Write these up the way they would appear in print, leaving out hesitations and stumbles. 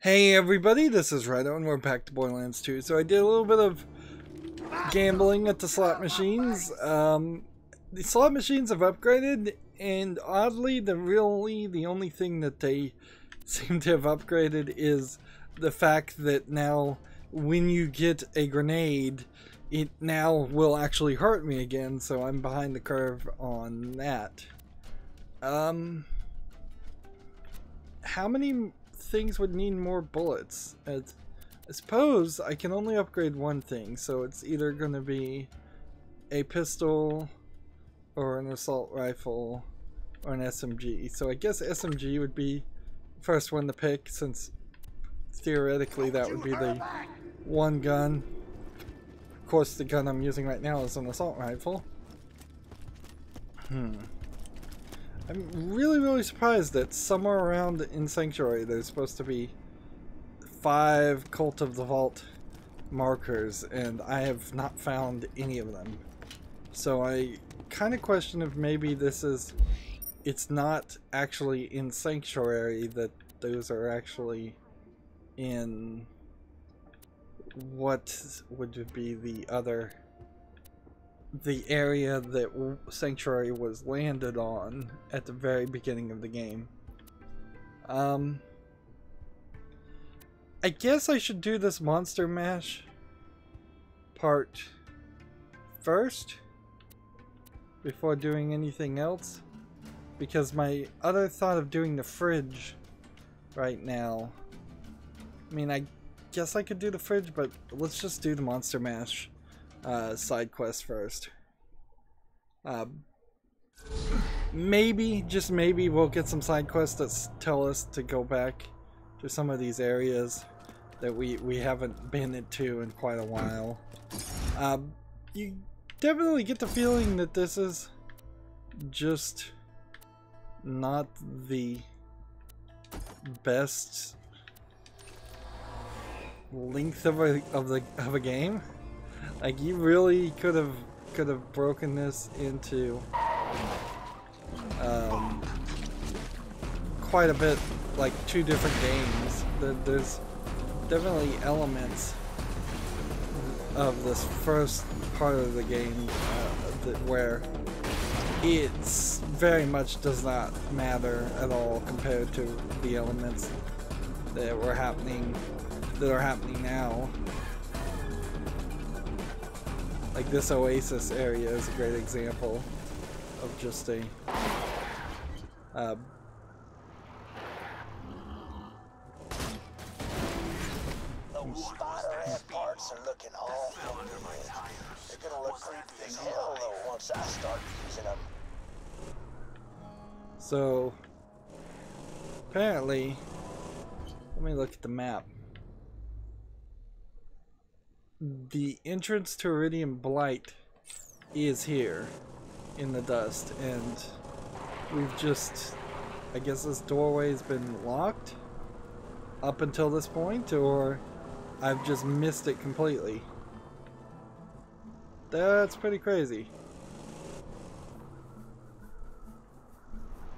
Hey everybody, this is Rydo and we're back to Borderlands 2. So I did a little bit of gambling at the slot machines. The slot machines have upgraded, and oddly the only thing that they seem to have upgraded is the fact that now when you get a grenade, it now will actually hurt me again, so I'm behind the curve on that. How many things would need more bullets? I suppose I can only upgrade one thing, so it's either going to be a pistol or an assault rifle or an SMG. So I guess SMG would be the first one to pick, since theoretically that would be the one gun. Of course, the gun I'm using right now is an assault rifle. I'm really surprised that somewhere around in Sanctuary there's supposed to be 5 Cult of the Vault markers, and I have not found any of them. So I kind of question if maybe it's not actually in Sanctuary, that those are actually in what would be the area that Sanctuary was landed on at the very beginning of the game. I guess I should do this monster mash part first before doing anything else, because my other thought of doing the fridge right now, I mean, I guess I could do the fridge, but let's just do the monster mash side quest first. Maybe, just maybe, we'll get some side quests that tell us to go back to some of these areas that we haven't been into in quite a while. You definitely get the feeling that this is just not the best length of a game. Like, you really could have broken this into quite a bit, like 2 different games. There's definitely elements of this first part of the game where it's very much does not matter at all compared to the elements that are happening now. Like, this Oasis area is a great example of just a those spider ant parts are looking awful good. They're gonna look creepy as hell though once I start using them. So apparently, let me look at the map. The entrance to Iridium Blight is here in the dust, and we've just, I guess this doorway's been locked up until this point, or I've just missed it completely. That's pretty crazy.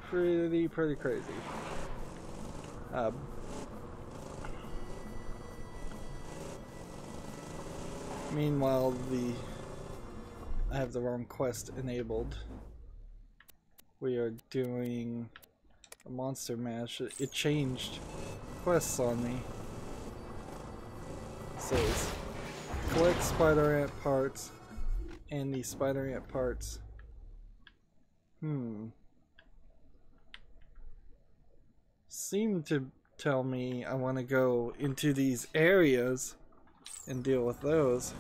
Pretty crazy. Meanwhile, I have the wrong quest enabled. We are doing a monster mash. It changed quests on me. It says collect spider ant parts, and the spider ant parts. Seem to tell me I want to go into these areas and deal with those,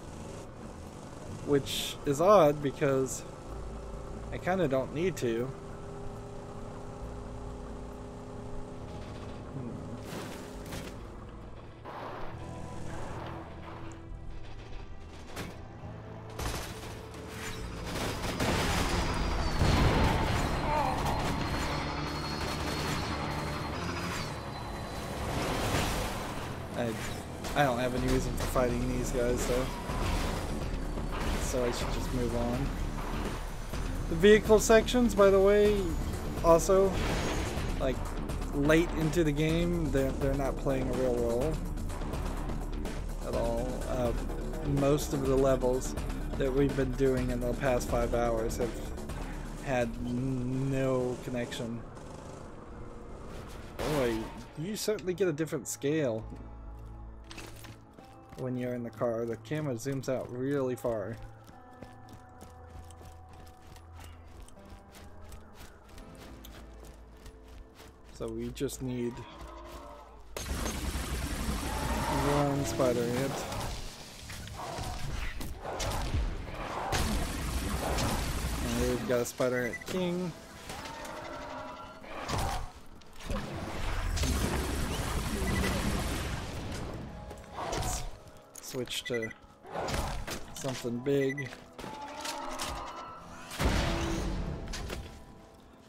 which is odd because I kind of don't need to. I don't have any reason for fighting these guys though, so I should just move on. The vehicle sections, by the way, also, like, late into the game, they're not playing a real role at all. Most of the levels that we've been doing in the past 5 hours have had no connection. Boy, you certainly get a different scale when you're in the car. The camera zooms out really far. So we just need one spider ant. And we've got a spider ant king. Let's switch to something big.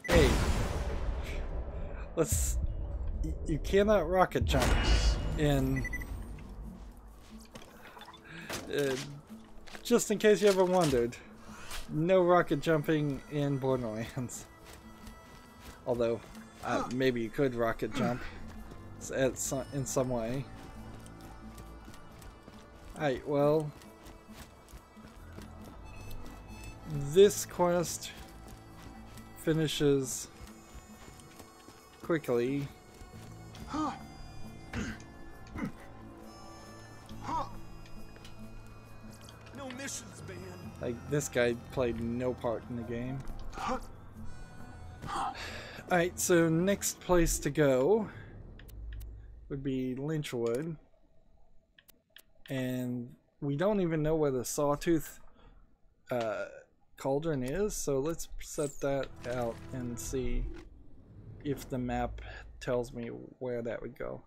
Hey, you cannot rocket jump in, just in case you ever wondered, no rocket jumping in Borderlands. Although, maybe you could rocket jump in some way. Alright, well, this quest finishes quickly. No missions, man. Like, this guy played no part in the game. Alright, so next place to go would be Lynchwood. And we don't even know where the Sawtooth cauldron is, so let's set that out and see if the map tells me where that would go.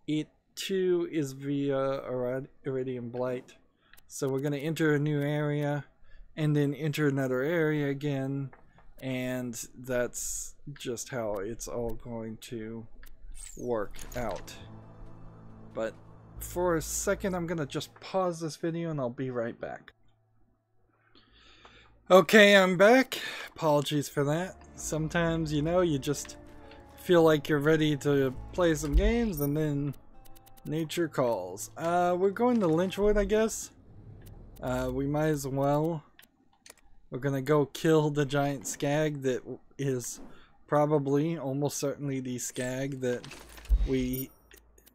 It too is via Iridium Blight, so we're going to enter a new area and then enter another area again, and that's just how it's all going to work out. But for a second, I'm going to just pause this video and I'll be right back. Okay, I'm back. Apologies for that. Sometimes, you know, you just feel like you're ready to play some games and then nature calls. We're going to Lynchwood, I guess. We might as well. We're gonna go kill the giant skag that is probably, almost certainly, the skag that we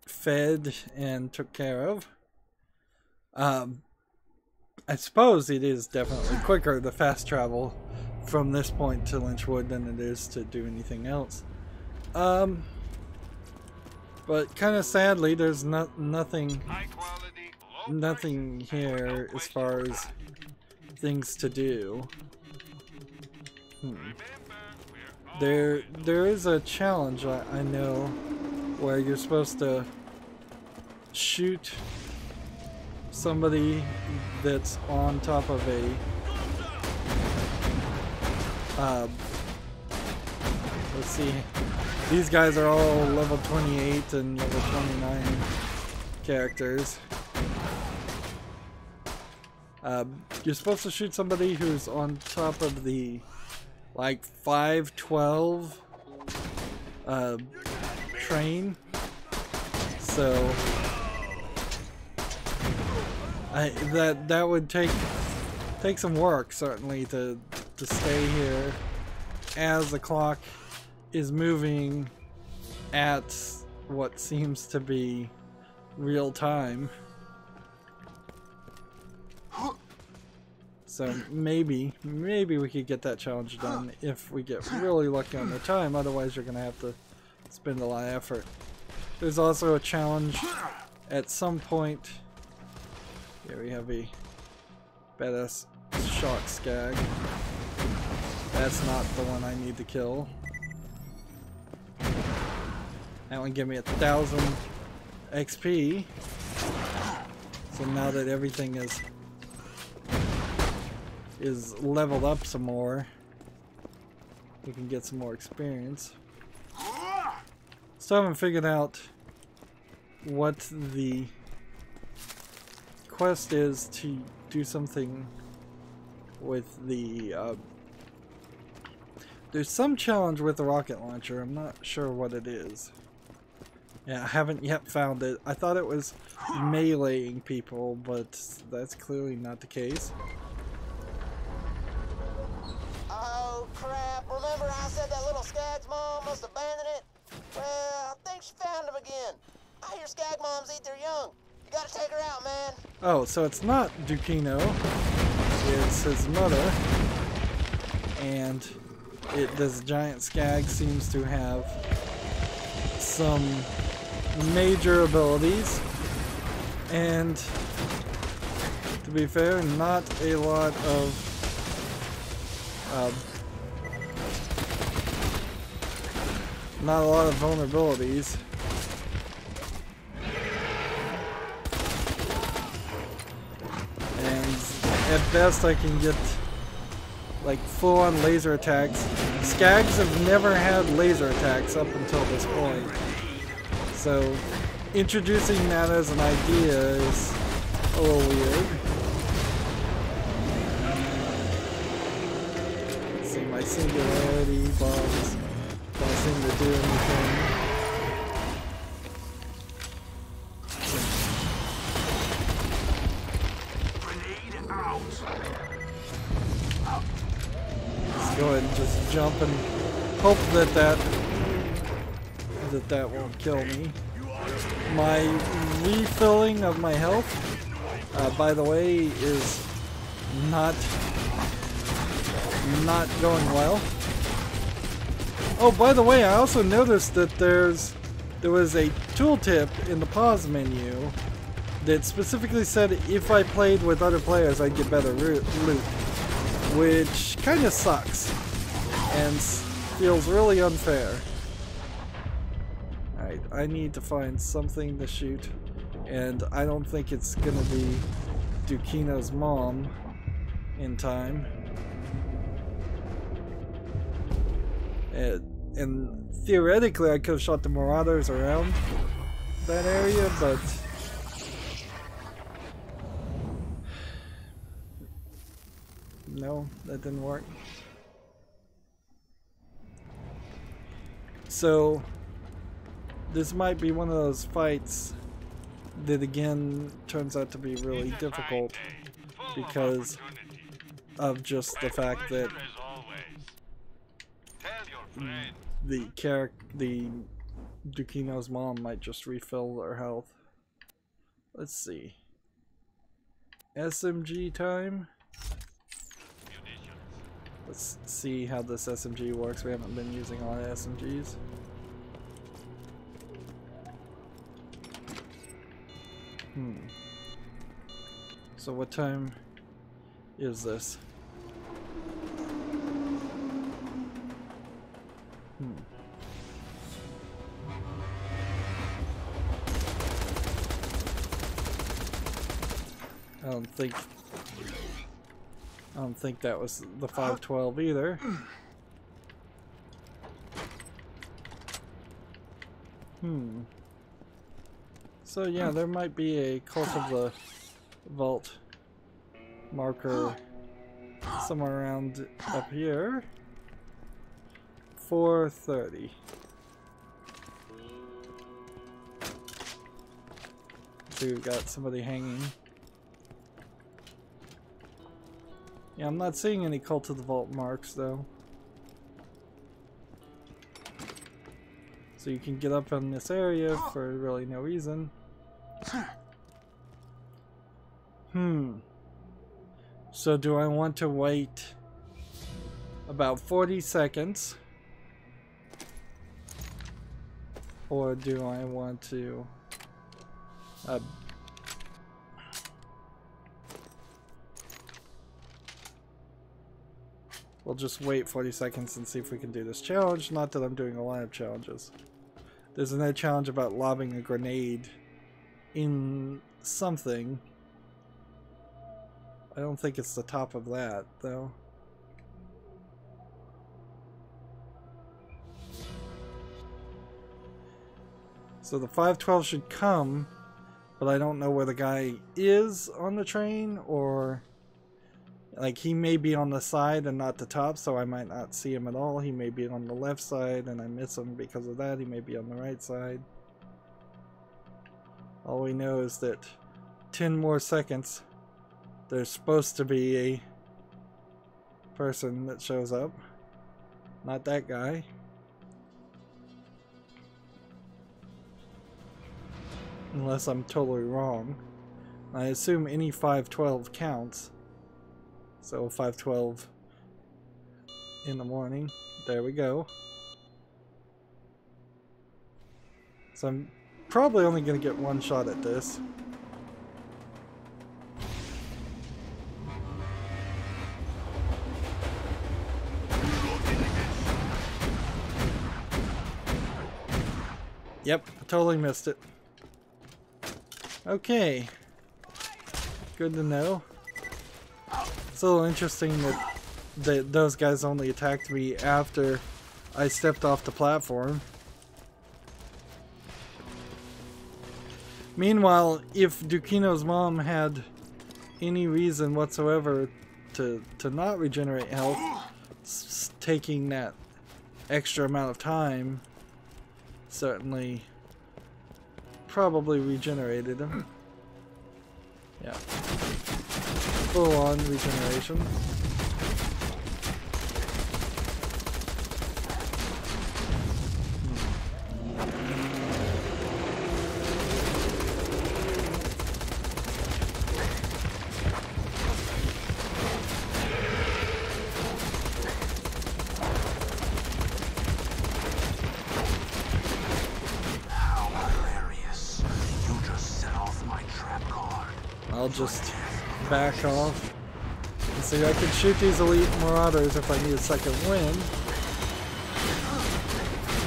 fed and took care of. I suppose it is definitely quicker to fast travel from this point to Lynchwood than it is to do anything else. But kind of sadly, there's nothing here as far as things to do. There is a challenge I know where you're supposed to shoot somebody that's on top of a let's see, these guys are all level 28 and level 29 characters. You're supposed to shoot somebody who's on top of the like 512 train. So that would take some work, certainly, to stay here as the clock is moving at what seems to be real time. So maybe we could get that challenge done if we get really lucky on the time. Otherwise, you're gonna have to spend a lot of effort. There's also a challenge at some point. Here we have a badass shock skag. That's not the one I need to kill. That one gave me 1,000 XP. So now that everything is leveled up some more, we can get some more experience. Still haven't figured out what the quest is to do something with the There's some challenge with the rocket launcher. I'm not sure what it is. Yeah, I haven't yet found it. I thought it was meleeing people, but that's clearly not the case. Oh, crap. Remember I said that little Skag's mom must abandon it? Well, I think she found him again. I hear Skag moms eat their young. You gotta take her out, man. Oh, so it's not Ducino. It's his mother. And this giant Skag seems to have some major abilities. And to be fair, not a lot of vulnerabilities. And at best I can get like full-on laser attacks. Skags have never had laser attacks up until this point. So introducing that as an idea is a little weird. Let's see, my singularity bombs don't seem to do anything. Let's go ahead and just jump and hope that that won't kill me. My refilling of my health, by the way, is not going well. Oh, by the way, I also noticed that there was a tooltip in the pause menu that specifically said if I played with other players I'd get better loot, which kind of sucks and feels really unfair. Alright, I need to find something to shoot, and I don't think it's gonna be Ducino's mom in time. And theoretically I could have shot the Marauders around that area, but no, that didn't work. So this might be one of those fights that again turns out to be really difficult because of just the fact that the Ducino's mom might just refill their health. Let's see. SMG time. Let's see how this SMG works. We haven't been using a lot of SMGs. So what time is this? I don't think that was the 512 either. So yeah, there might be a Cult of the Vault marker somewhere around up here. 4:30. So we've got somebody hanging. Yeah, I'm not seeing any Cult of the Vault marks though. So you can get up in this area for really no reason. So do I want to wait about 40 seconds? Or do I want to we'll just wait 40 seconds and see if we can do this challenge. Not that I'm doing a lot of challenges. There's another challenge about lobbing a grenade in something. I don't think it's the top of that, though. So the 512 should come, but I don't know where the guy is on the train or Like, he may be on the side and not the top, so I might not see him at all. He may be on the left side and I miss him because of that. He may be on the right side. All we know is that 10 more seconds, there's supposed to be a person that shows up. Not that guy. Unless I'm totally wrong. I assume any 512 counts. So 512 in the morning. There we go. So I'm probably only going to get one shot at this. Yep, totally missed it. Okay. Good to know. It's a little interesting that those guys only attacked me after I stepped off the platform. Meanwhile, if Dukino's mom had any reason whatsoever to not regenerate health, taking that extra amount of time certainly probably regenerated him. Yeah. Full on regeneration. I'll just back off. And see, I could shoot these elite marauders if I need a second wind.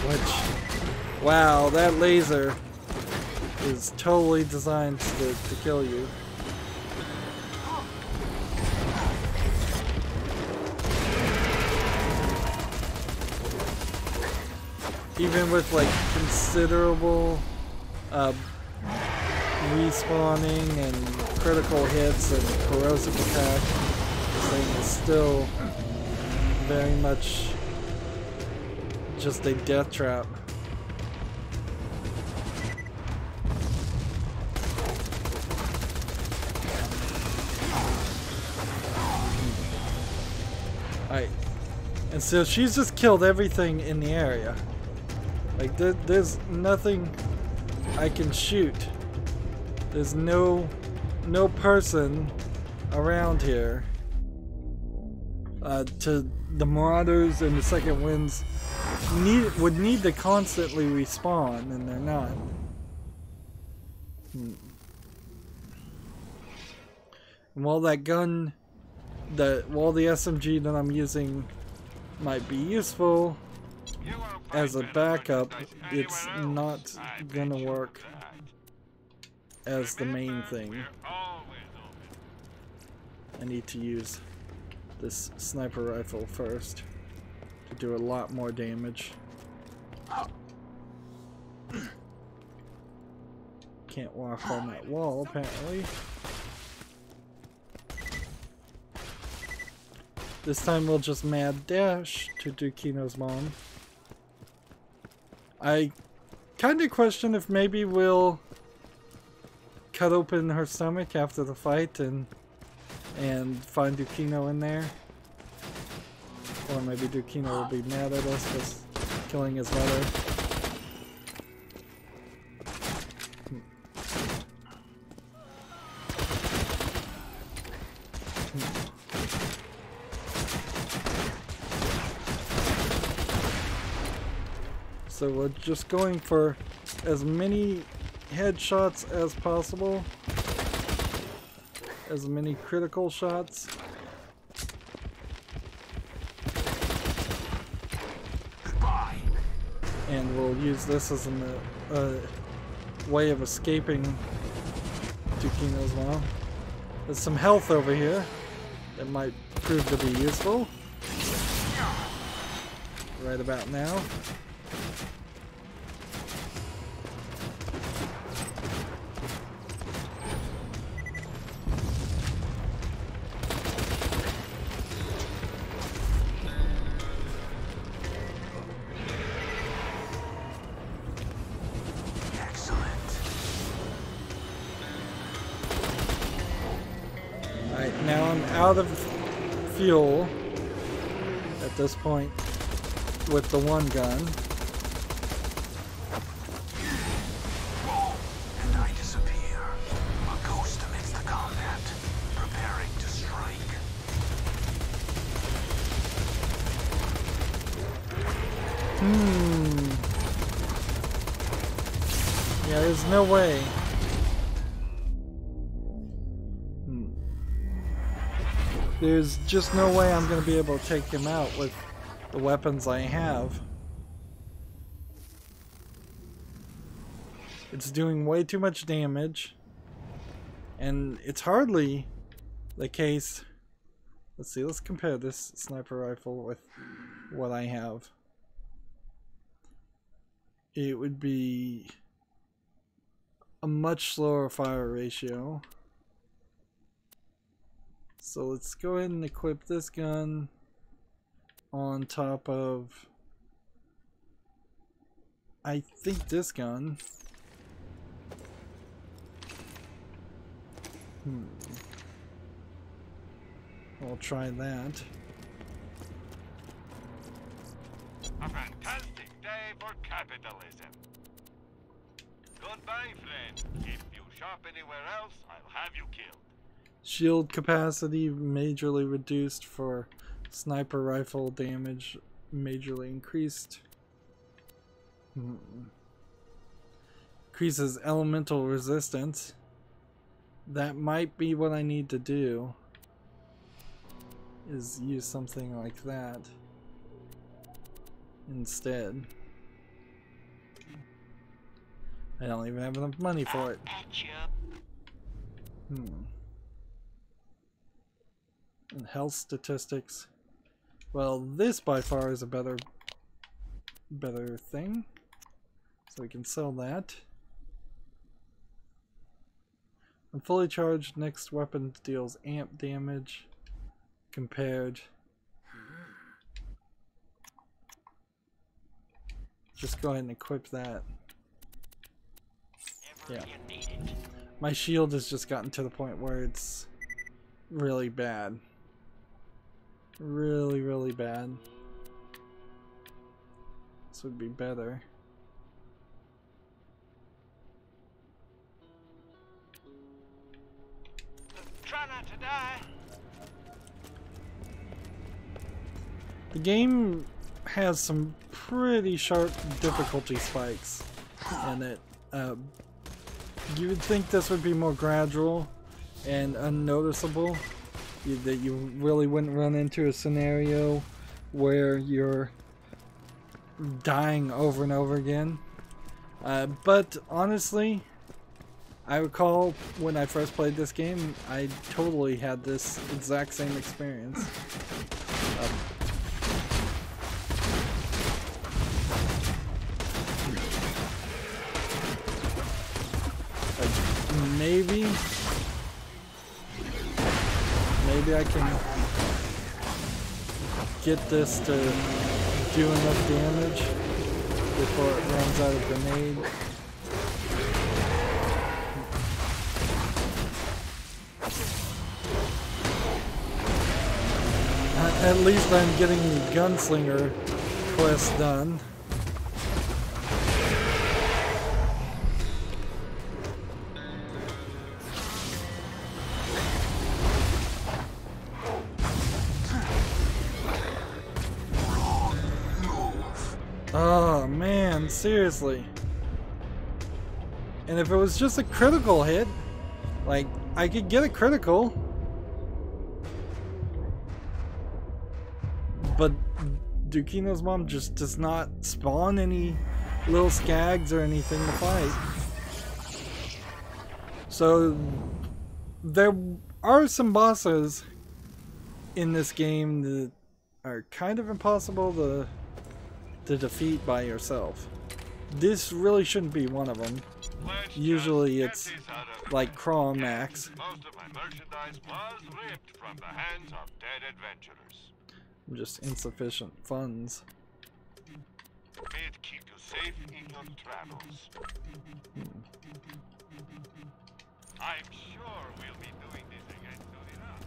Which, wow, that laser is totally designed to kill you. Even with like considerable respawning and critical hits and corrosive attack, this thing is still very much just a death trap. Alright, and so she's just killed everything in the area. Like, there's nothing I can shoot. There's no person around here. To the marauders and the second winds would need to constantly respawn, and they're not. And while that gun, while the SMG that I'm using might be useful as a backup, it's not gonna work as the main thing. I need to use this sniper rifle first to do a lot more damage. Can't walk on that wall, apparently. This time we'll just mad dash to Dukino's mom. I kind of question if maybe we'll cut open her stomach after the fight and find Dukino in there. Or maybe Dukino will be mad at us for killing his mother. So we're just going for as many headshots as possible, as many critical shots. And we'll use this as a way of escaping Dukino as well. There's some health over here that might prove to be useful right about now. now I'm out of fuel at this point with the one gun. And I disappear. A ghost amidst the combat, preparing to strike. Yeah, there's no way. There's just no way I'm going to be able to take him out with the weapons I have. It's doing way too much damage. And it's hardly the case. Let's see, let's compare this sniper rifle with what I have. It would be a much slower fire ratio. So let's go ahead and equip this gun on top of, I think, this gun. I'll try that. A fantastic day for capitalism. Goodbye, friend. If you shop anywhere else, I'll have you killed. Shield capacity majorly reduced for sniper rifle damage, majorly increased. Increases elemental resistance. That might be what I need to do, is use something like that instead. I don't even have enough money for it. And health statistics. Well, this by far is a better thing. So we can sell that. When fully charged, next weapon deals amp damage compared. Just go ahead and equip that. Yeah. My shield has just gotten to the point where it's really bad. Really, really bad. This would be better. Try not to die. The game has some pretty sharp difficulty spikes in it. You would think this would be more gradual and unnoticeable, that you really wouldn't run into a scenario where you're dying over and over again. But honestly, I recall when I first played this game, I totally had this exact same experience. Maybe I can get this to do enough damage before it runs out of grenade. At least I'm getting the gunslinger quest done. Oh man, seriously. And if it was just a critical hit, like, I could get a critical, but Dukino's mom just does not spawn any little skags or anything to fight. So there are some bosses in this game that are kind of impossible to defeat by yourself. This really shouldn't be one of them. Usually it's like Crawl Max. Most of my merchandise was ripped from the hands of dead adventurers. Just insufficient funds. May it keep you safe in your travels. I'm sure we'll be doing this again soon enough.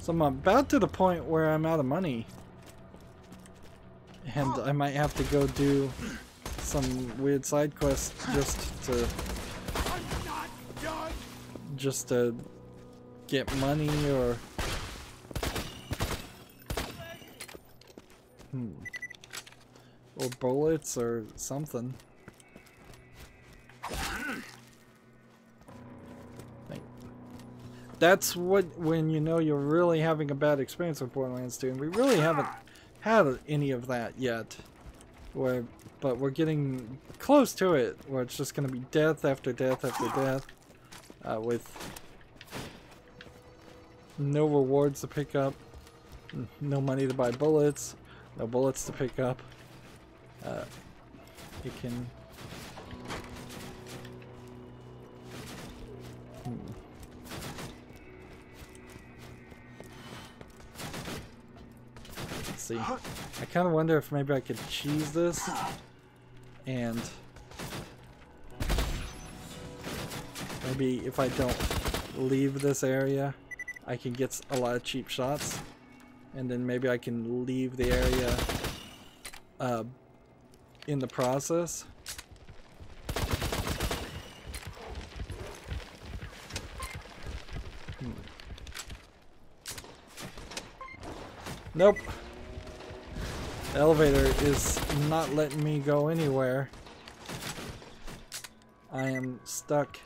So I'm about to the point where I'm out of money. And I might have to go do some weird side quest just to get money or bullets or something. That's when you know you're really having a bad experience with Borderlands 2, and we really haven't had any of that yet. But we're getting close to it, where it's just going to be death after death after death, with no rewards to pick up, no money to buy bullets, no bullets to pick up. It can... See, I kind of wonder if maybe I could cheese this and maybe if I don't leave this area I can get a lot of cheap shots, and then maybe I can leave the area in the process. Nope. The elevator is not letting me go anywhere. I am stuck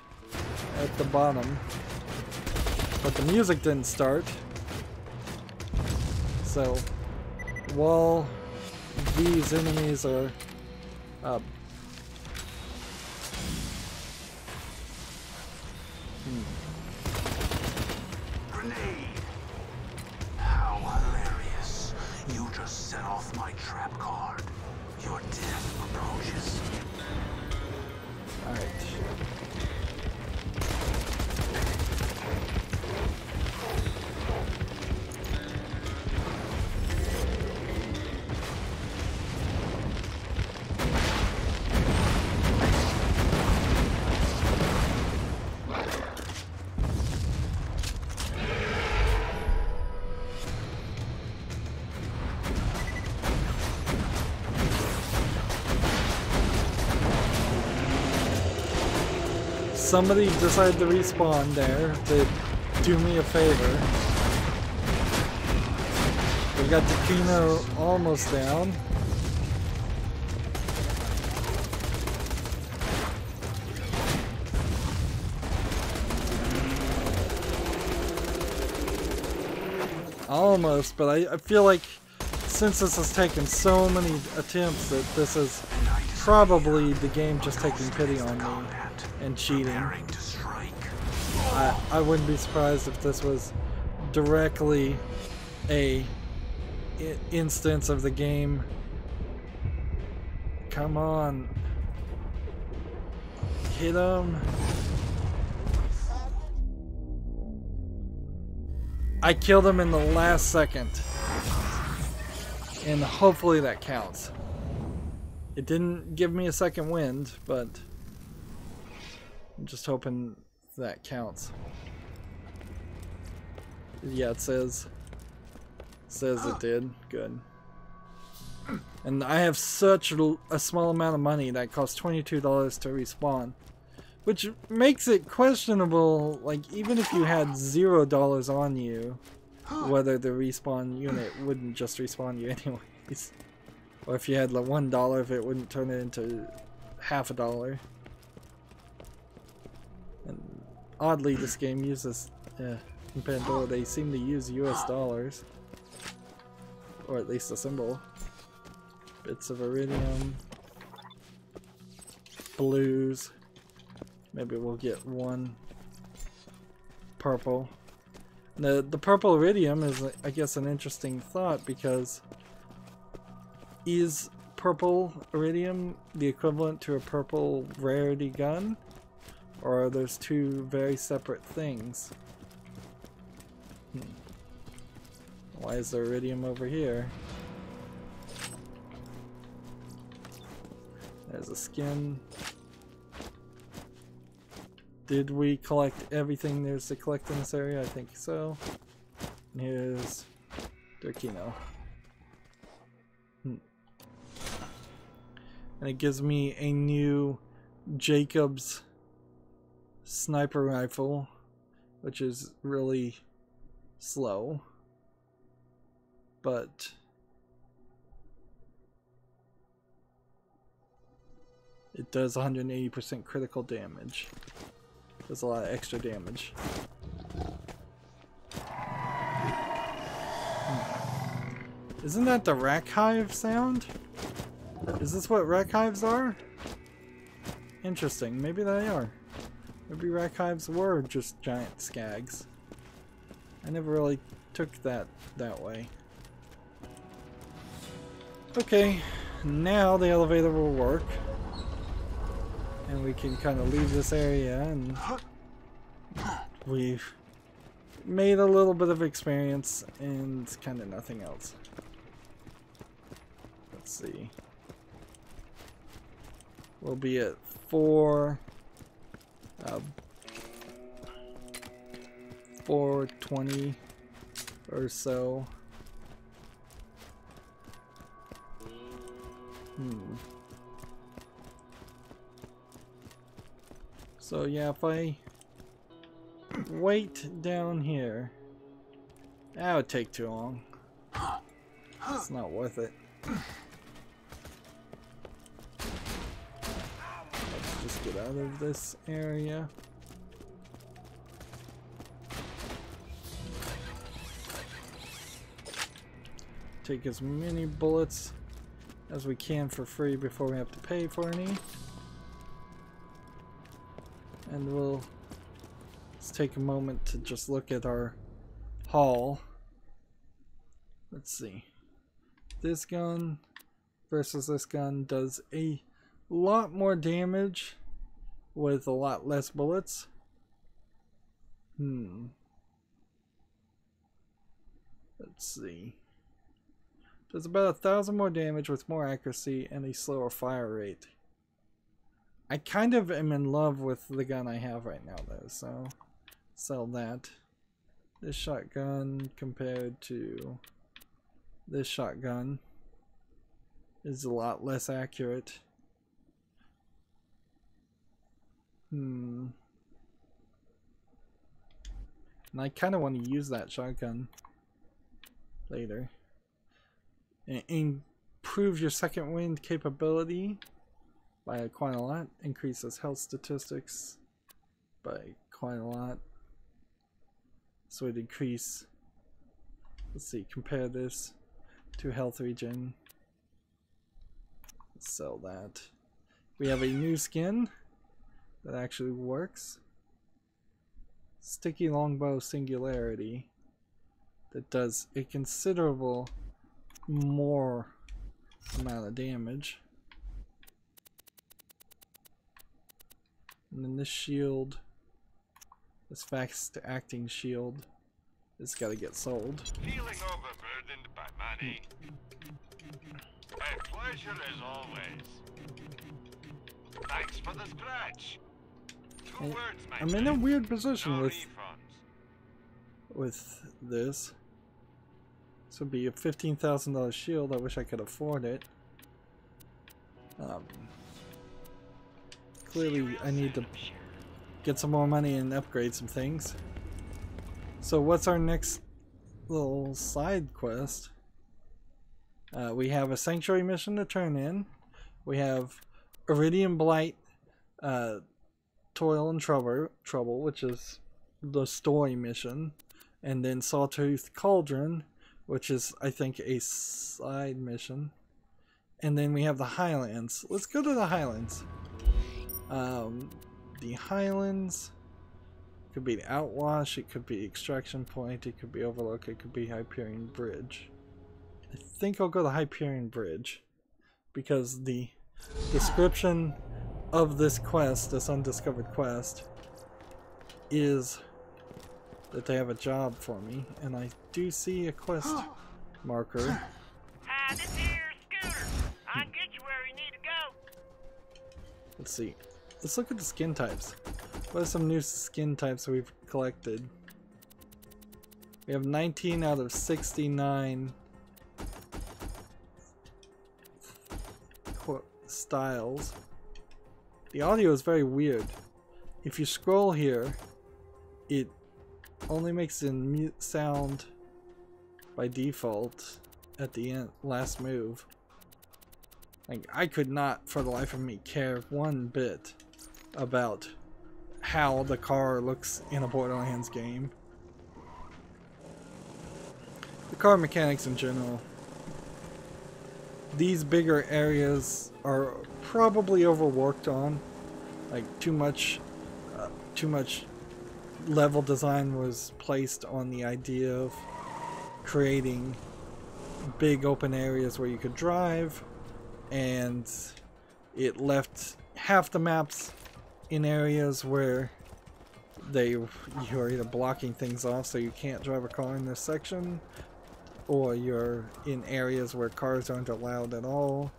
at the bottom. But the music didn't start. So while these enemies are Grenade! How hilarious. You just set off my trap card. Your death approaches. Alright. Somebody decided to respawn there to do me a favor. We got Commando almost down. Almost, but I feel like since this has taken so many attempts that this is probably the game just taking pity on me and cheating. I wouldn't be surprised if this was directly a instance of the game. Come on. Hit him. I killed him in the last second. And hopefully that counts. It didn't give me a second wind, but I'm just hoping that counts. Yeah, it says it did. Good. And I have such a small amount of money that costs $22 to respawn, which makes it questionable. Like, even if you had $0 on you, whether the respawn unit wouldn't just respawn you anyways, or if you had like $1, if it wouldn't turn it into half a dollar. And oddly, this game uses, in Pandora, they seem to use US dollars. Or at least a symbol. Bits of iridium. Blues. Maybe we'll get one purple. The purple iridium is, I guess, an interesting thought, because is purple iridium the equivalent to a purple rarity gun? Or are those two very separate things? Why is there iridium over here? There's a skin. Did we collect everything there's to collect in this area? I think so. Here's Durkino. And it gives me a new Jacobs sniper rifle, which is really slow, but it does 180% critical damage. Does a lot of extra damage. Isn't that the rack hive sound? Is this what rack hives are? Interesting, maybe they are. Maybe rack hives were just giant skags. I never really took that way. Okay, now the elevator will work. And we can kind of leave this area, and we've made a little bit of experience and kind of nothing else. Let's see. We'll be at 420 or so. So yeah, if I wait down here, that would take too long. It's not worth it. Let's just get out of this area. Take as many bullets as we can for free before we have to pay for any. And let's take a moment to just look at our haul. Let's see. This gun versus this gun does a lot more damage with a lot less bullets. Let's see. Does about 1,000 more damage with more accuracy and a slower fire rate. I kind of am in love with the gun I have right now though, so sell that. This shotgun compared to this shotgun is a lot less accurate. And I kind of want to use that shotgun later. And improve your second wind capability by quite a lot. Increases health statistics by quite a lot. So it increase. Let's see, compare this to health regen. Let's sell that. We have a new skin that actually works. Sticky longbow singularity that does a considerable more amount of damage. And then this shield, this fast acting shield, has got to get sold. Feeling overburdened by money? A pleasure as always. Thanks for the scratch. Two words, my I'm in a friend. weird position No with refunds. this. This would be a $15,000 shield. I wish I could afford it. Clearly I need to get some more money and upgrade some things. So what's our next little side quest? We have a sanctuary mission to turn in. We have Iridium Blight, Toil and Trouble, which is the story mission, and then Sawtooth Cauldron, which is, I think, a side mission. And then we have the Highlands. Let's go to the Highlands. The Highlands could be the Outwash, it could be Extraction Point, it could be Overlook, it could be Hyperion Bridge. I think I'll go to Hyperion Bridge because the description of this quest, this undiscovered quest, is that they have a job for me, and I do see a quest marker. Hi, this here Scooter. I can get you where you need to go. Let's see. Let's look at the skin types. What are some new skin types we've collected? We have 19 out of 69 styles. The audio is very weird. If you scroll here, it only makes a mute sound by default at the end, last move. Like, I could not for the life of me care one bit about how the car looks in a Borderlands game. The car mechanics in general. These bigger areas are probably overworked on. Like, too much level design was placed on the idea of creating big open areas where you could drive, and it left half the maps in areas where you're either blocking things off so you can't drive a car in this section, or you're in areas where cars aren't allowed at all.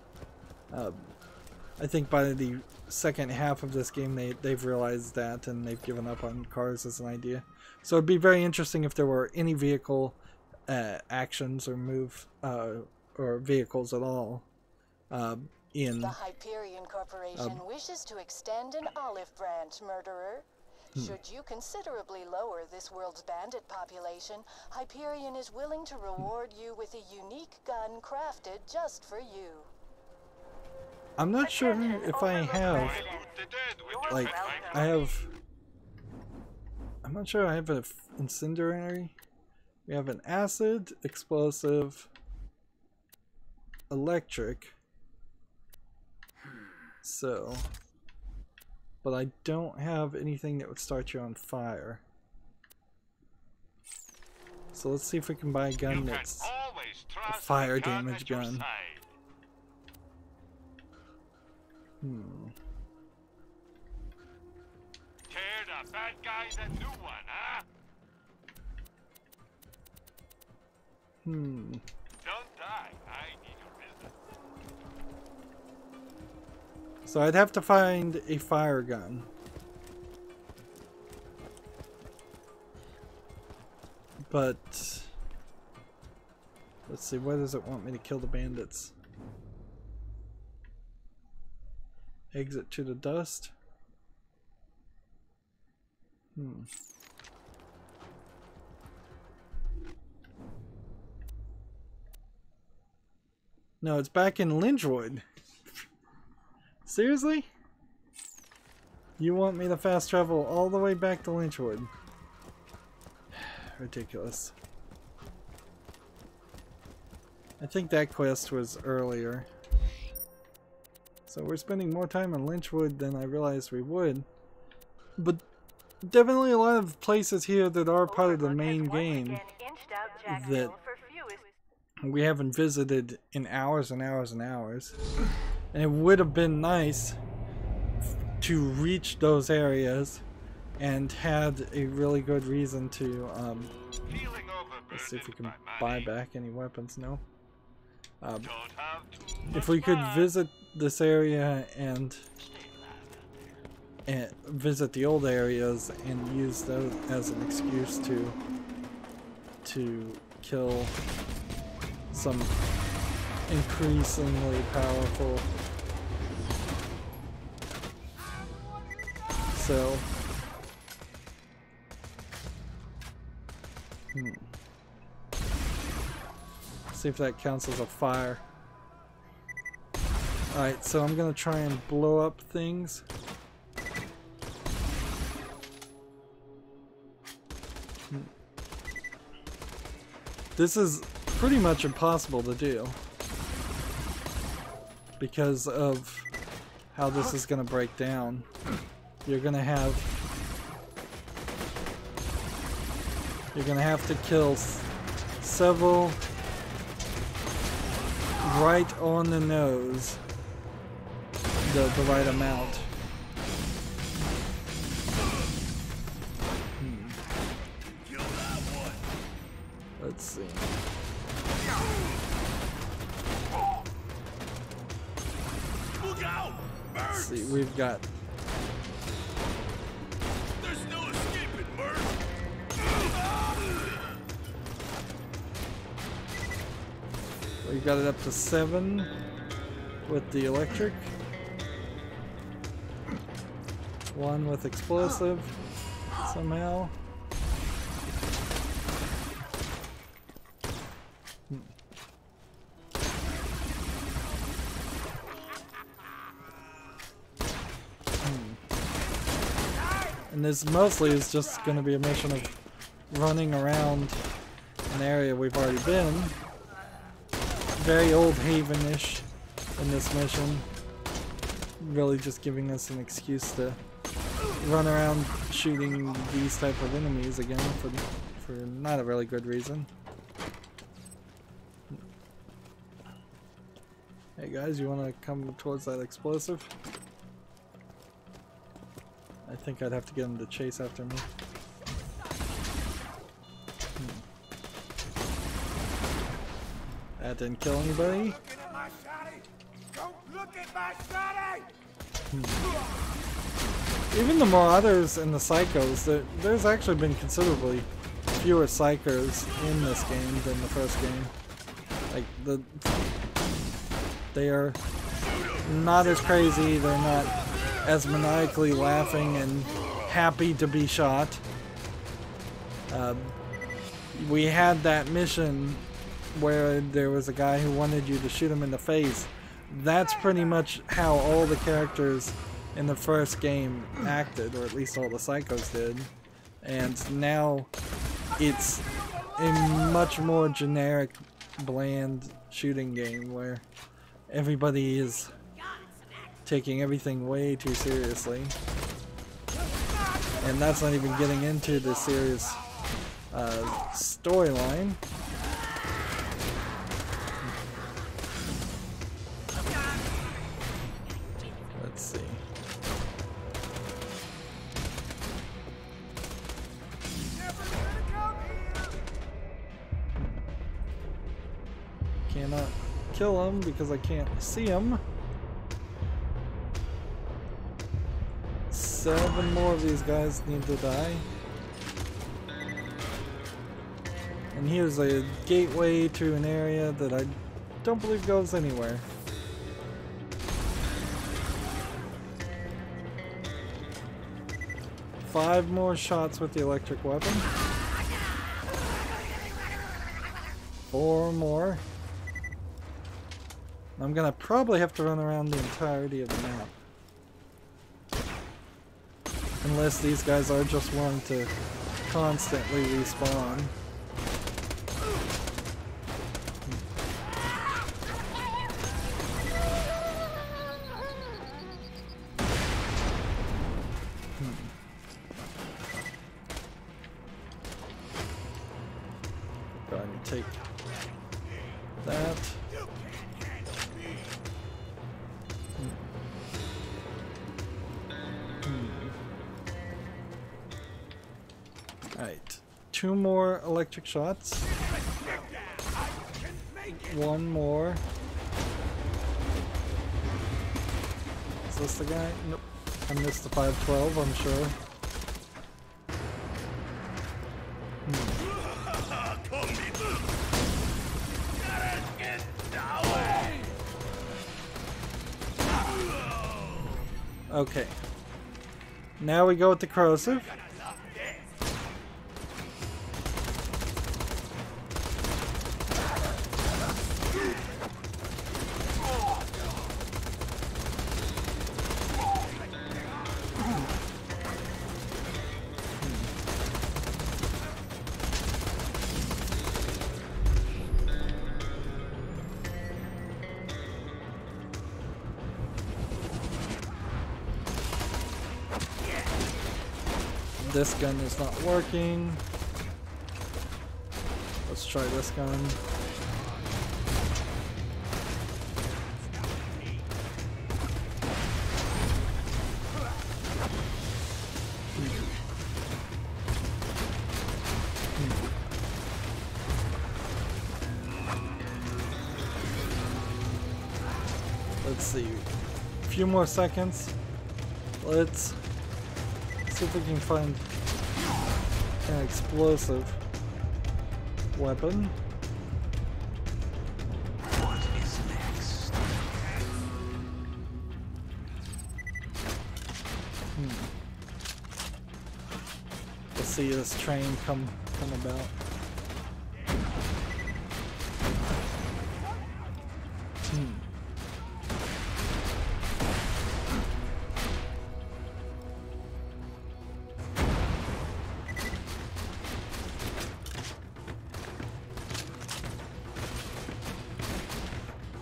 I think by the second half of this game they've realized that, and they've given up on cars as an idea. So it'd be very interesting if there were any vehicle actions or or vehicles at all in... The Hyperion Corporation wishes to extend an olive branch, murderer. Should you considerably lower this world's bandit population, Hyperion is willing to reward you with a unique gun crafted just for you. I'm not sure if I have... Like, I'm not sure I have an incendiary. We have an acid, explosive, electric. So... But I don't have anything that would start you on fire. So let's see if we can buy a gun that's a fire damage gun. Tear the bad guys a new one, huh? Don't die. I need your business. So I'd have to find a fire gun. But let's see, why does it want me to kill the bandits? Exit to the dust. No, it's back in Lynchwood. Seriously? You want me to fast travel all the way back to Lynchwood? Ridiculous. I think that quest was earlier. So we're spending more time in Lynchwood than I realized we would. But definitely a lot of places here that are part of the main game that we haven't visited in hours and hours and hours. And it would have been nice to reach those areas and had a really good reason to let's see if we can buy back any weapons. No. If we could visit this area and visit the old areas and use those as an excuse to kill some increasingly powerful. So see if that counts as a fire. Alright, so I'm gonna try and blow up things. This is pretty much impossible to do because of how this is gonna break down. You're gonna have to kill several right on the nose, the right amount. Let's see. Let's see, we've got. There's no escaping, Merc. we've got it up to 7 with the electric. 1 with explosive somehow. And this mostly is just going to be a mission of running around an area we've already been. Very Old Haven-ish in this mission. Really just giving us an excuse to run around shooting these type of enemies again for not a really good reason. Hey guys, you want to come towards that explosive? I think I'd have to get him to chase after me. That didn't kill anybody. Even the Marauders and the Psychos, there's actually been considerably fewer Psychos in this game than the first game. Like, they are not as crazy, they're not as maniacally laughing and happy to be shot. We had that mission where there was a guy who wanted you to shoot him in the face. That's pretty much how all the characters in the first game acted, or at least all the Psychos did. And now it's a much more generic, bland shooting game where everybody is taking everything way too seriously. And that's not even getting into the serious storyline. Let's see. Cannot kill him because I can't see him. 7 more of these guys need to die. And here's a gateway to an area that I don't believe goes anywhere. Five more shots with the electric weapon. 4 more. I'm gonna probably have to run around the entirety of the map. Unless these guys are just willing to constantly respawn. Go ahead and take that. Alright, 2 more electric shots. 1 more. Is this the guy? Nope. I missed the 512, I'm sure. Okay. Now we go with the corrosive. This gun is not working. Let's try this gun. Let's see. A few more seconds. Let's see if we can find an explosive weapon. to see this train come about.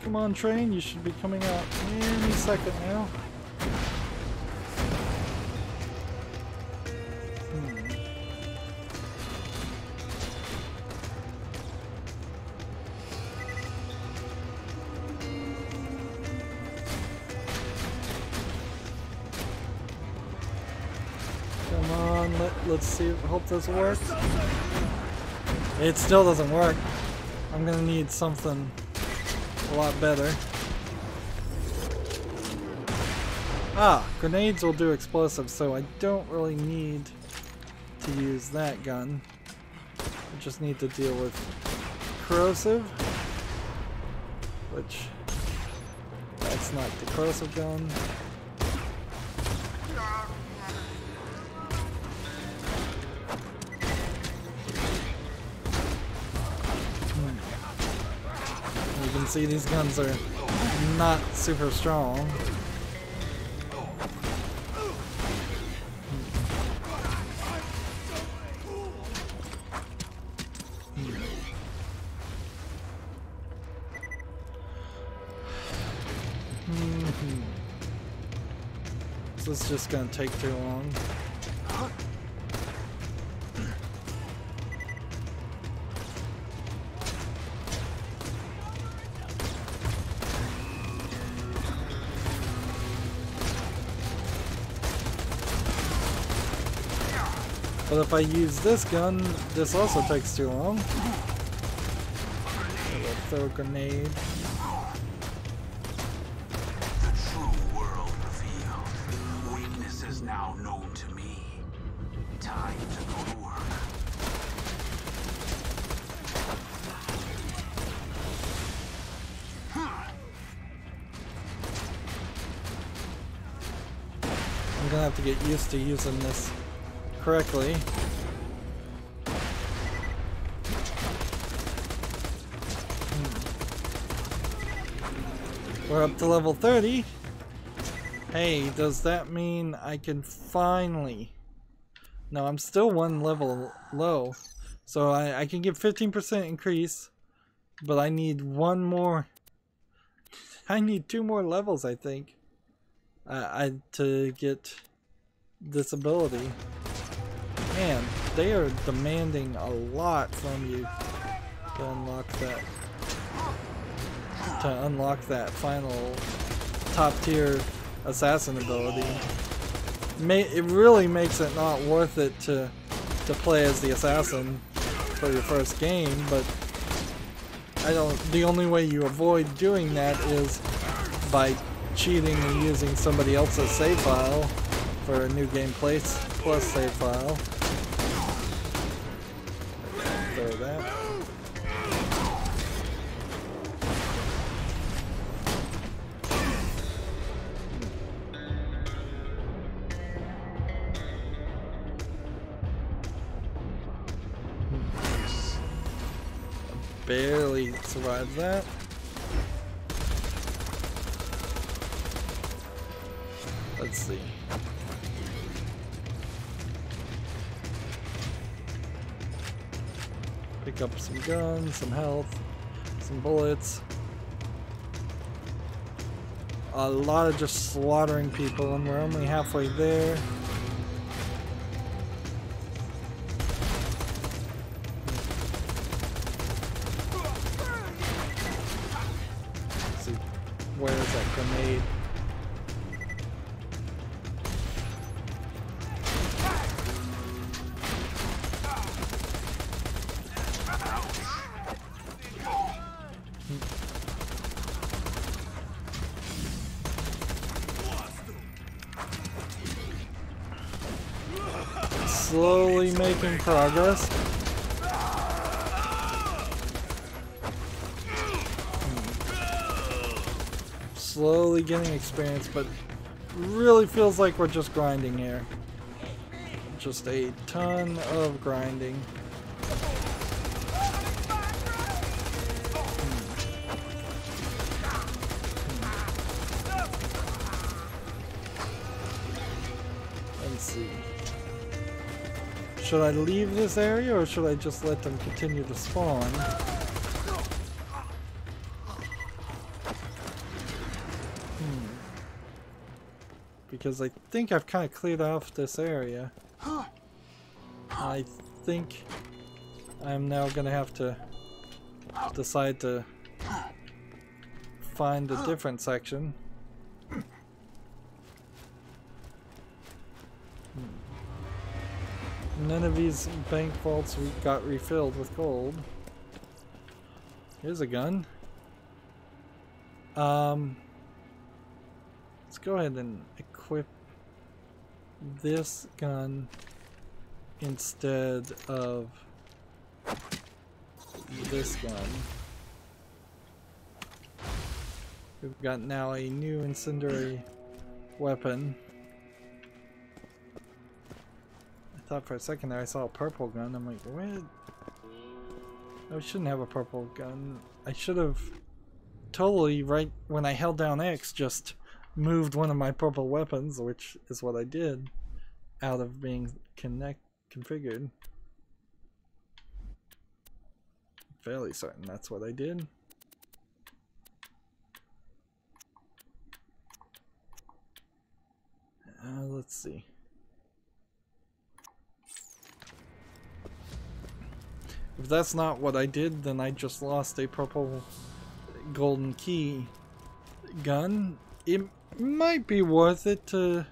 Come on, train, you should be coming out any second now. Come on, let's see, hope this works. It still doesn't work. I'm gonna need something a lot better. Ah, grenades will do explosives, so I don't really need to use that gun. I just need to deal with corrosive, which that's not the corrosive gun. You can see these guns are not super strong. This is just gonna take too long. But if I use this gun, this also takes too long. I'll throw a grenade. The true world revealed. Weakness is now known to me. Time to go to work. I'm gonna have to get used to using this correctly. We're up to level 30. Hey, does that mean I can finally... No, I'm still one level low. So I can get 15% increase, but I need one more... I need 2 more levels, I think, to get this ability. Man, they are demanding a lot from you to unlock that final top tier assassin ability. It really makes it not worth it to play as the assassin for your first game, but the only way you avoid doing that is by cheating and using somebody else's save file for a new game plus save file. Throw that. Barely survived that. Let's see. Pick up some guns, some health, some bullets. A lot of just slaughtering people, and we're only halfway there. Let's see, where is that grenade? Slowly making progress. Slowly getting experience, but really feels like we're just grinding here. just a ton of grinding. Let's see. Should I leave this area or should I just let them continue to spawn? Because I think I've kind of cleared off this area. I think I'm now gonna have to decide to find a different section. None of these bank vaults got refilled with gold. Here's a gun. Let's go ahead and equip this gun instead of this gun. We've got now a new incendiary weapon. I thought for a second there I saw a purple gun. I'm like, what? I shouldn't have a purple gun. I should have totally, right when I held down X, just moved one of my purple weapons, which is what I did, out of being configured. Fairly certain that's what I did. Let's see. If that's not what I did, then I just lost a purple golden key gun. It might be worth it to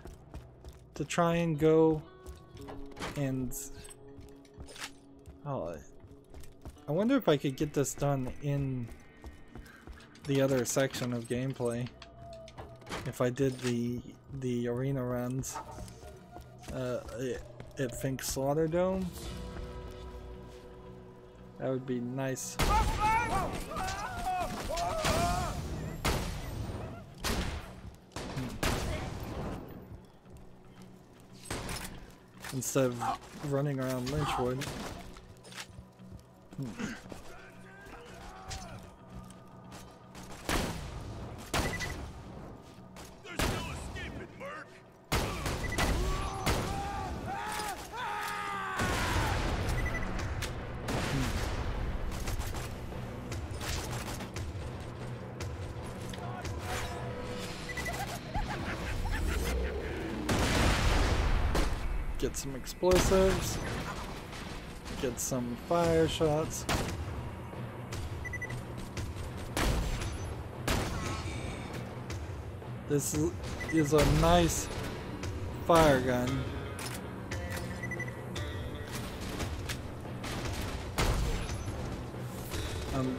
try and go and I wonder if I could get this done in the other section of gameplay. If I did the arena runs at Fink Slaughter Dome, that would be nice. Instead of running around Lynchwood. They're still escaping, Merc. Get some explosives. Get some fire shots. This is a nice fire gun. I'm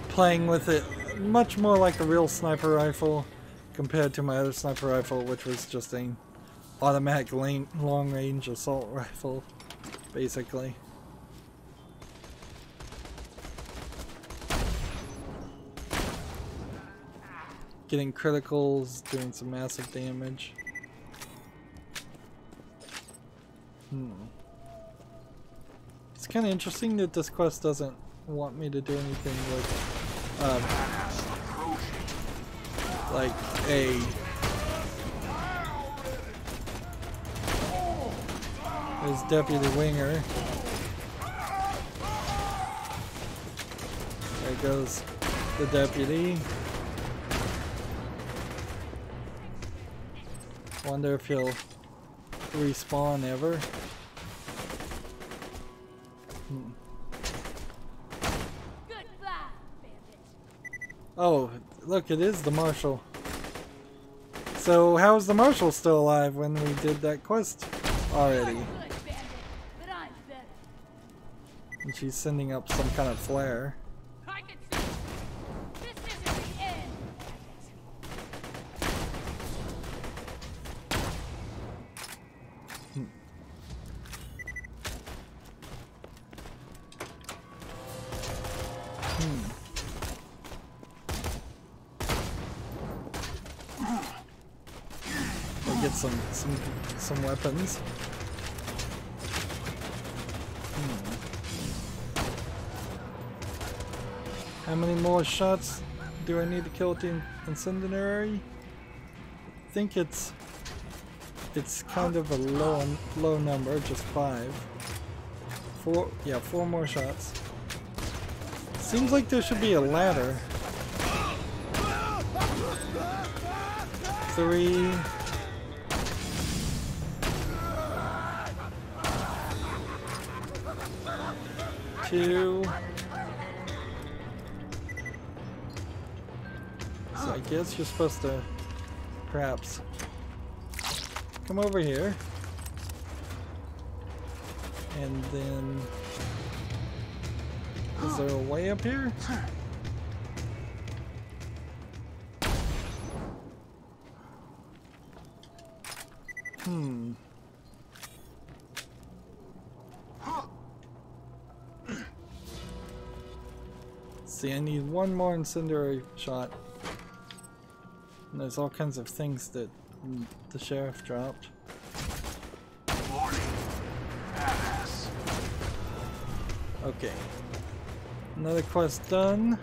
playing with it much more like a real sniper rifle compared to my other sniper rifle, which was just an automatic long-range assault rifle, basically. Getting criticals, doing some massive damage. It's kind of interesting that this quest doesn't want me to do anything with, like a there's Deputy Winger. There goes the deputy. Wonder if he'll respawn ever. Oh, look, it is the Marshal. So how is the Marshal still alive when we did that quest already? And she's sending up some kind of flare. Get some weapons. How many more shots do I need to kill with the incendiary? I think it's kind of a low number, just 5. 4, yeah, 4 more shots. Seems like there should be a ladder. 3. 2. So I guess you're supposed to perhaps come over here. And then... is there a way up here? See, I need one more incendiary shot. And there's all kinds of things that the sheriff dropped. Okay. Another quest done.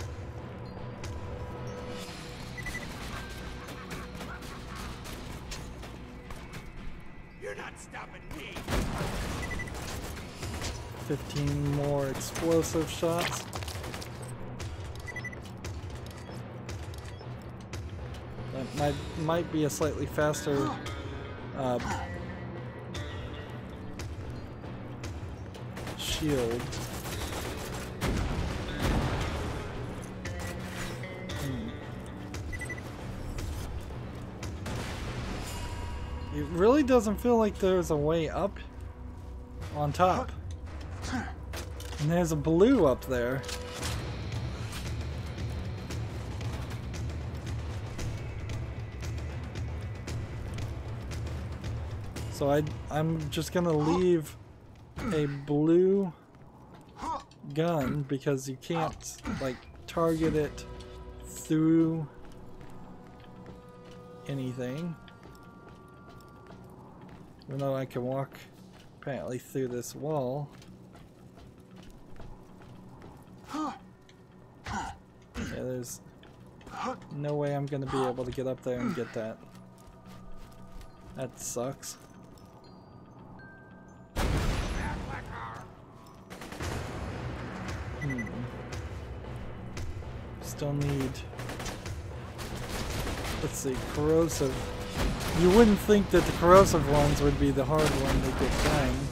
You're not stopping me. 15 more explosive shots. That might be a slightly faster shield. It really doesn't feel like there's a way up on top. And there's a blue up there. So I'm just gonna leave a blue gun because you can't like target it through anything. Even though I can walk apparently through this wall. Yeah, there's no way I'm gonna be able to get up there and get that. That sucks. Still need, let's see, corrosive. You wouldn't think that the corrosive ones would be the hard one to get done.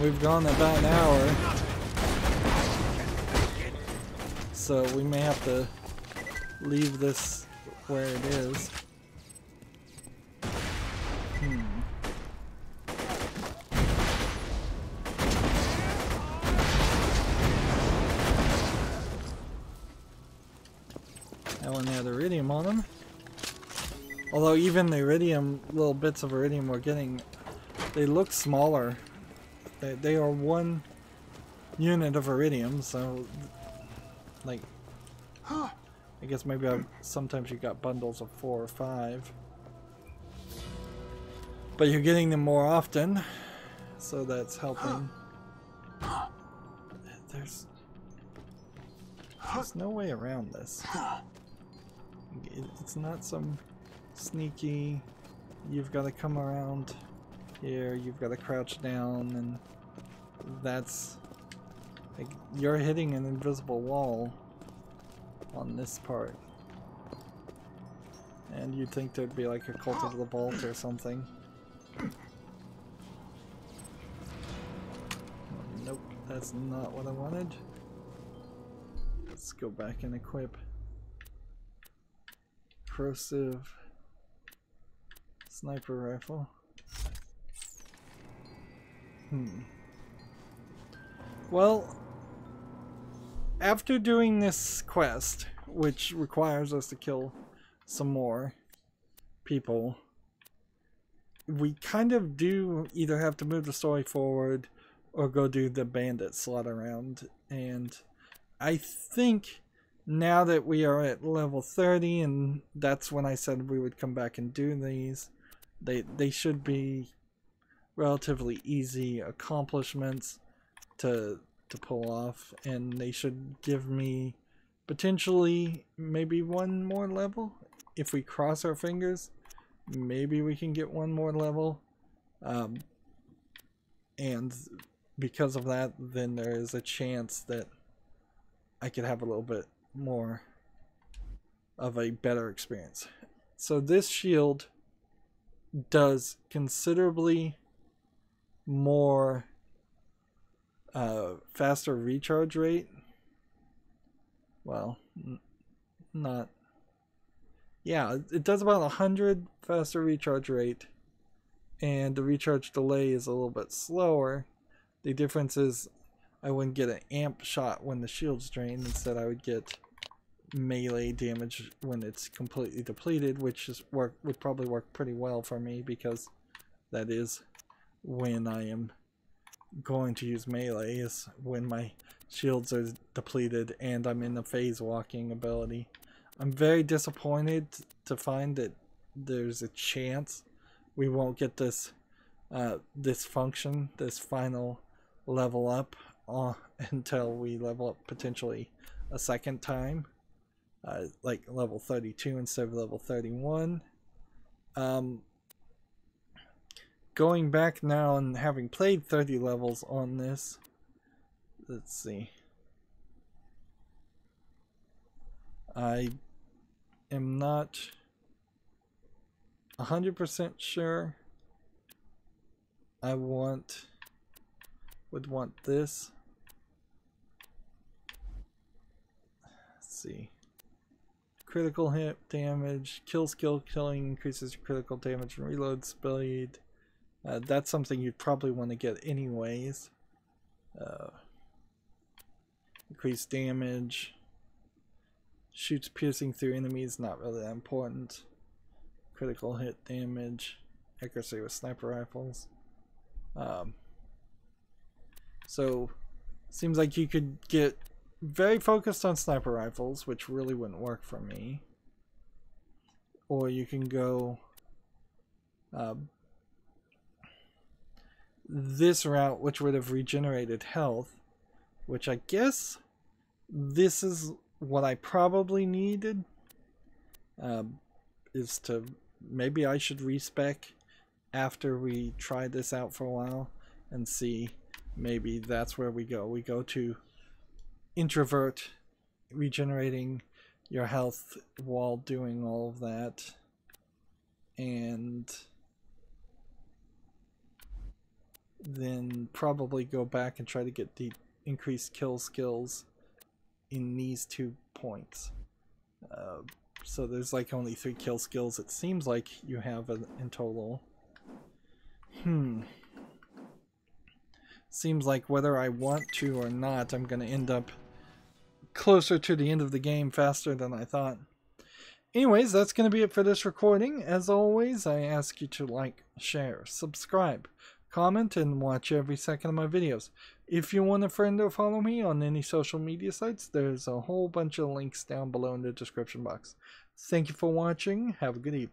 We've gone about an hour, so we may have to leave this where it is. That one had iridium on them. Although even the iridium, little bits of iridium we're getting, they look smaller. They are 1 unit of iridium, so like I guess maybe sometimes you got bundles of 4 or 5. But you're getting them more often, so that's helping. There's no way around this. It's not some sneaky, you've got to come around here, you've got to crouch down, and that's like you're hitting an invisible wall on this part. And you'd think there'd be like a Cult of the Vault or something. Nope, that's not what I wanted. Let's go back and equip corrosive sniper rifle. Well, after doing this quest, which requires us to kill some more people, we kind of do either have to move the story forward or go do the bandit slaughter round. And I think now that we are at level 30, and that's when I said we would come back and do these, they should be relatively easy accomplishments to pull off, and they should give me potentially maybe one more level. If we cross our fingers, maybe we can get one more level, and because of that, then there is a chance that I could have a little bit more of a better experience. So this shield does considerably more faster recharge rate. Well, not, yeah, it does about 100 faster recharge rate, and the recharge delay is a little bit slower. The difference is I wouldn't get an amp shot when the shield's drained. Instead, I would get melee damage when it's completely depleted, which is would probably work pretty well for me, because that is when I am going to use melee, is when my shields are depleted and I'm in the phase walking ability. I'm very disappointed to find that there's a chance we won't get this this function, this final level up, until we level up potentially a second time, like level 32 instead of level 31. Going back now and having played 30 levels on this, let's see, I am not 100% sure I would want this. Let's see. Critical hit damage, kill skill killing increases your critical damage and reload speed. That's something you'd probably want to get anyways. Increased damage. Shoots piercing through enemies, not really that important. Critical hit damage. Accuracy with sniper rifles. So, seems like you could get very focused on sniper rifles, which really wouldn't work for me. Or you can go this route, which would have regenerated health, which I guess this is what I probably needed, is to, maybe I should respec after we try this out for a while and see, maybe that's where we go. We go to introvert, regenerating your health while doing all of that, and then probably go back and try to get the increased kill skills in these 2 points. So there's like only 3 kill skills it seems like you have in total. Seems like whether I want to or not, I'm going to end up closer to the end of the game faster than I thought. Anyways, that's going to be it for this recording. As always, I ask you to like, share, subscribe, comment, and watch every second of my videos. If you want a friend or follow me on any social media sites, there's a whole bunch of links down below in the description box. Thank you for watching. Have a good evening.